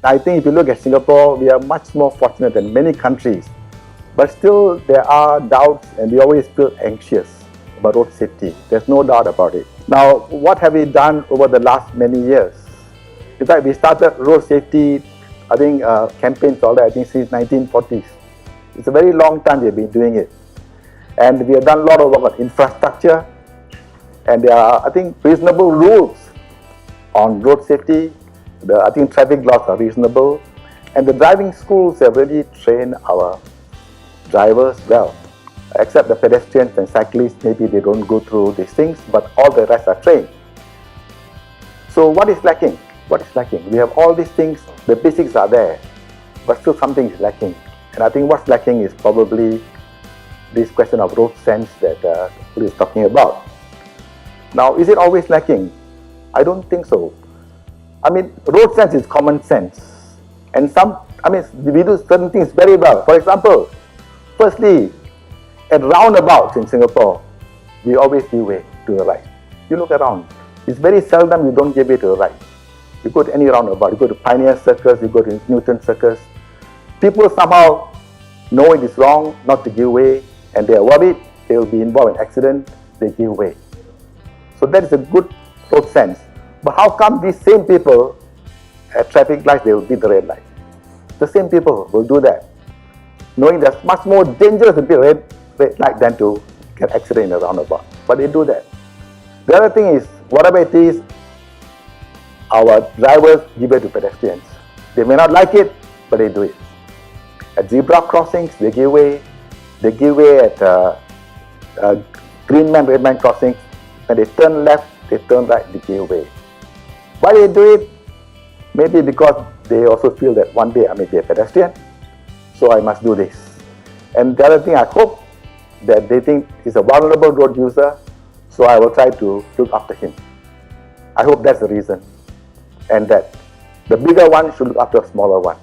I think if you look at Singapore, we are much more fortunate than many countries. But still, there are doubts and we always feel anxious about road safety. There's no doubt about it. Now, what have we done over the last many years? In fact, we started road safety, I think, campaigns all that, I think, since 1940s. It's a very long time we've been doing it. And we have done a lot of work on infrastructure. And there are, I think, reasonable rules on road safety. I think traffic laws are reasonable. And the driving schools have really trained our drivers well. Except the pedestrians and cyclists, maybe they don't go through these things, but all the rest are trained. So what is lacking? What is lacking? We have all these things, the basics are there, but still something is lacking. And I think what's lacking is probably this question of road sense that Uli is talking about. Now, is it always lacking? I don't think so. I mean, road sense is common sense. And we do certain things very well. For example, firstly, at roundabouts in Singapore, we always give way to the right. You look around, it's very seldom you don't give way to the right. You go to any roundabout, you go to Pioneer Circus, you go to Newton Circus. People somehow know it is wrong not to give way, and they are worried they will be involved in accident, they give way. So that is a good road sense. But how come these same people at traffic lights, they will beat the red light? The same people will do that, knowing that's much more dangerous to beat red light than to get accident in a roundabout. But they do that. The other thing is, whatever it is, our drivers give way to pedestrians. They may not like it, but they do it. At zebra crossings, they give way. They give way at green man, red man crossings. When they turn left, they turn right, they give way. Why they do it? Maybe because they also feel that one day I may be a pedestrian, so I must do this. And the other thing, I hope that they think he's a vulnerable road user, so I will try to look after him. I hope that's the reason. And that the bigger one should look after a smaller one.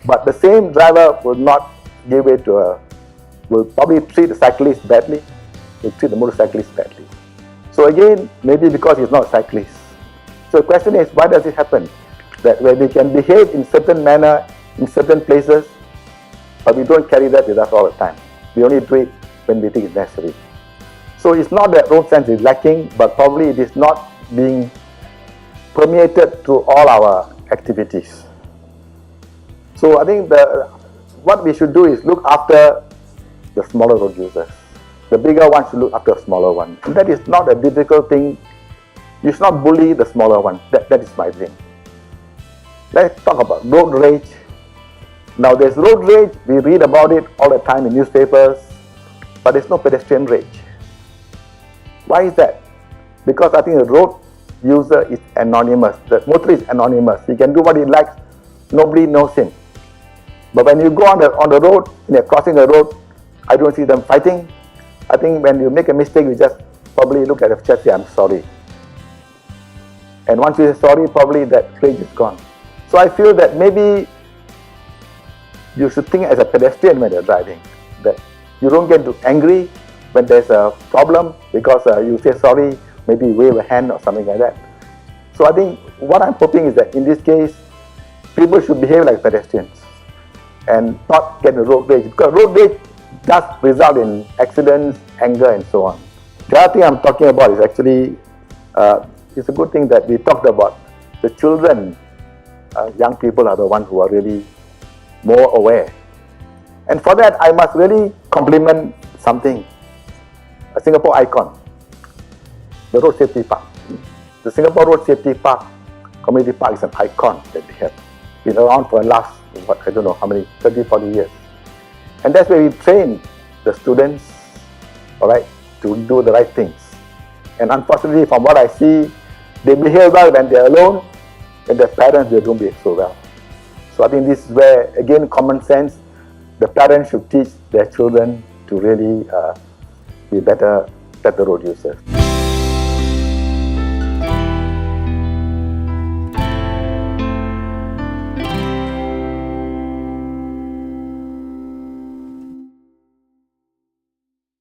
But the same driver will not give way to will probably treat the cyclist badly, will treat the motorcyclist badly. So again, maybe because he's not a cyclist. So the question is, why does it happen? That where we can behave in certain manner, in certain places, but we don't carry that with us all the time. We only do it when we think it's necessary. So it's not that road sense is lacking, but probably it is not being permeated through all our activities. So I think what we should do is look after the smaller road users. The bigger one should look after a smaller one. And that is not a difficult thing. You should not bully the smaller one. That is my thing. Let's talk about road rage. Now there's road rage, we read about it all the time in newspapers, but there's no pedestrian rage. Why is that? Because I think the road user is anonymous, the motorist is anonymous, he can do what he likes, nobody knows him. But when you go on the road, when you're crossing the road, I don't see them fighting. I think when you make a mistake, you just probably look at the chest and say, I'm sorry. And once you say sorry, probably that rage is gone. So I feel that maybe you should think as a pedestrian when you're driving, that you don't get angry when there's a problem because you say sorry, maybe wave a hand or something like that. So I think what I'm hoping is that in this case, people should behave like pedestrians and not get the road rage, because road rage does result in accidents, anger and so on. The other thing I'm talking about is actually, it's a good thing that we talked about the children. Young people are the ones who are really more aware. And for that, I must really compliment something, a Singapore icon, the Road Safety Park. The Singapore Road Safety Park, Community Park is an icon that we have been around for the last, I don't know how many, 30, 40 years. And that's where we train the students, all right, to do the right things. And unfortunately, from what I see, they behave well when they're alone, and their parents, they don't behave so well. So I think this is where, again, common sense, the parents should teach their children to really be better road users.